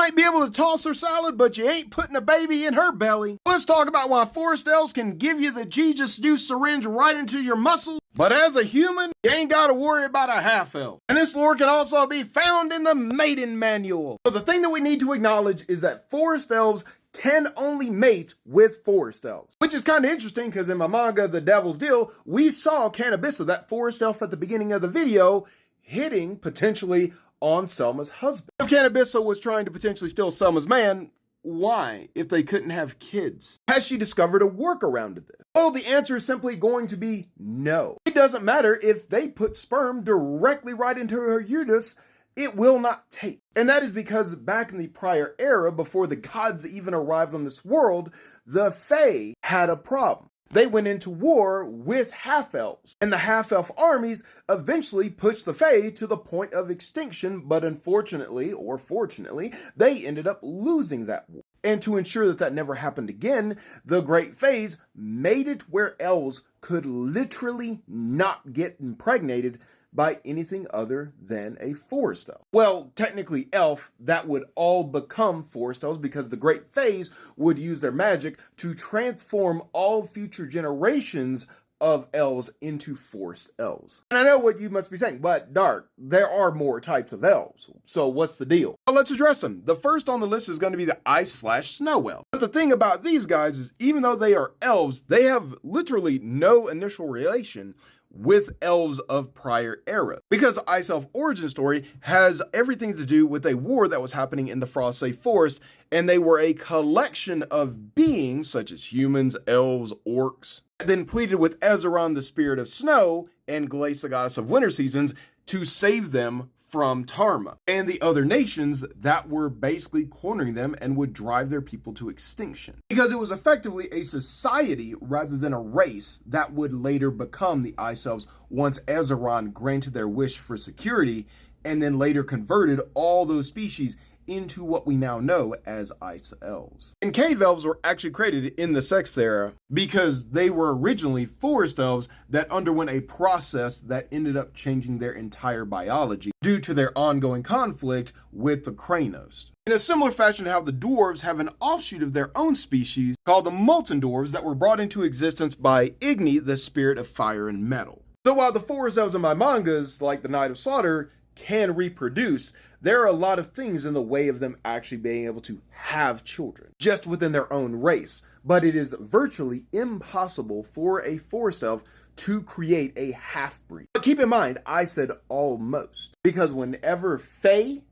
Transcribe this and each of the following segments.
Might be able to toss her salad, but you ain't putting a baby in her belly. Let's talk about why forest elves can give you the Jesus juice syringe right into your muscle, but as a human, you ain't gotta worry about a half-elf. And this lore can also be found in the mating manual. So the thing that we need to acknowledge is that forest elves can only mate with forest elves. Which is kind of interesting because in my manga, The Devil's Deal, we saw Cannabissa, that forest elf at the beginning of the video, hitting potentially on Selma's husband. If Cannabissa was trying to potentially steal Selma's man, why, if they couldn't have kids? Has she discovered a workaround to this? Well, the answer is simply going to be no. It doesn't matter if they put sperm directly right into her uterus, it will not take. And that is because back in the prior era, before the gods even arrived on this world, the Fae had a problem. They went into war with half-elves, and the half-elf armies eventually pushed the Fae to the point of extinction, but unfortunately, or fortunately, they ended up losing that war. And to ensure that that never happened again, the Great Faes made it where elves could literally not get impregnated by anything other than a forest elf. Well, technically elf, that would all become forest elves because the Great Faes would use their magic to transform all future generations of elves into forest elves. And I know what you must be saying, but Dark, there are more types of elves. So what's the deal? Well, let's address them. The first on the list is going to be the ice/snow elf. But the thing about these guys is even though they are elves, they have literally no initial relation with elves of prior era. Because the Ice Elf origin story has everything to do with a war that was happening in the Frostsafe Forest, and they were a collection of beings such as humans, elves, orcs, then pleaded with Ezeron, the spirit of snow, and Glace, the goddess of winter seasons, to save them from Tarma and the other nations that were basically cornering them and would drive their people to extinction. Because it was effectively a society rather than a race that would later become the Ice Elves once Ezeron granted their wish for security and then later converted all those species into what we now know as Ice Elves. And Cave Elves were actually created in the Sixth Era because they were originally forest elves that underwent a process that ended up changing their entire biology due to their ongoing conflict with the Kranos. In a similar fashion to how the dwarves have an offshoot of their own species called the Molten Dwarves that were brought into existence by Igni, the spirit of fire and metal. So while the forest elves in my mangas, like the Night of Slaughter, can reproduce, there are a lot of things in the way of them actually being able to have children, just within their own race. But it is virtually impossible for a forest elf to create a half-breed. But keep in mind, I said almost, because whenever Fae,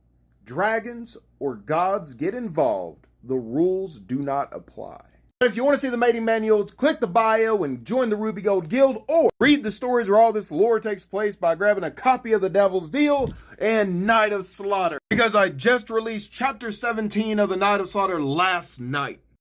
dragons, or gods get involved, the rules do not apply. If you want to see the mating manuals, click the bio and join the Ruby Gold Guild, or read the stories where all this lore takes place by grabbing a copy of The Devil's Deal and Night of Slaughter. Because I just released chapter 17 of the Night of Slaughter last night.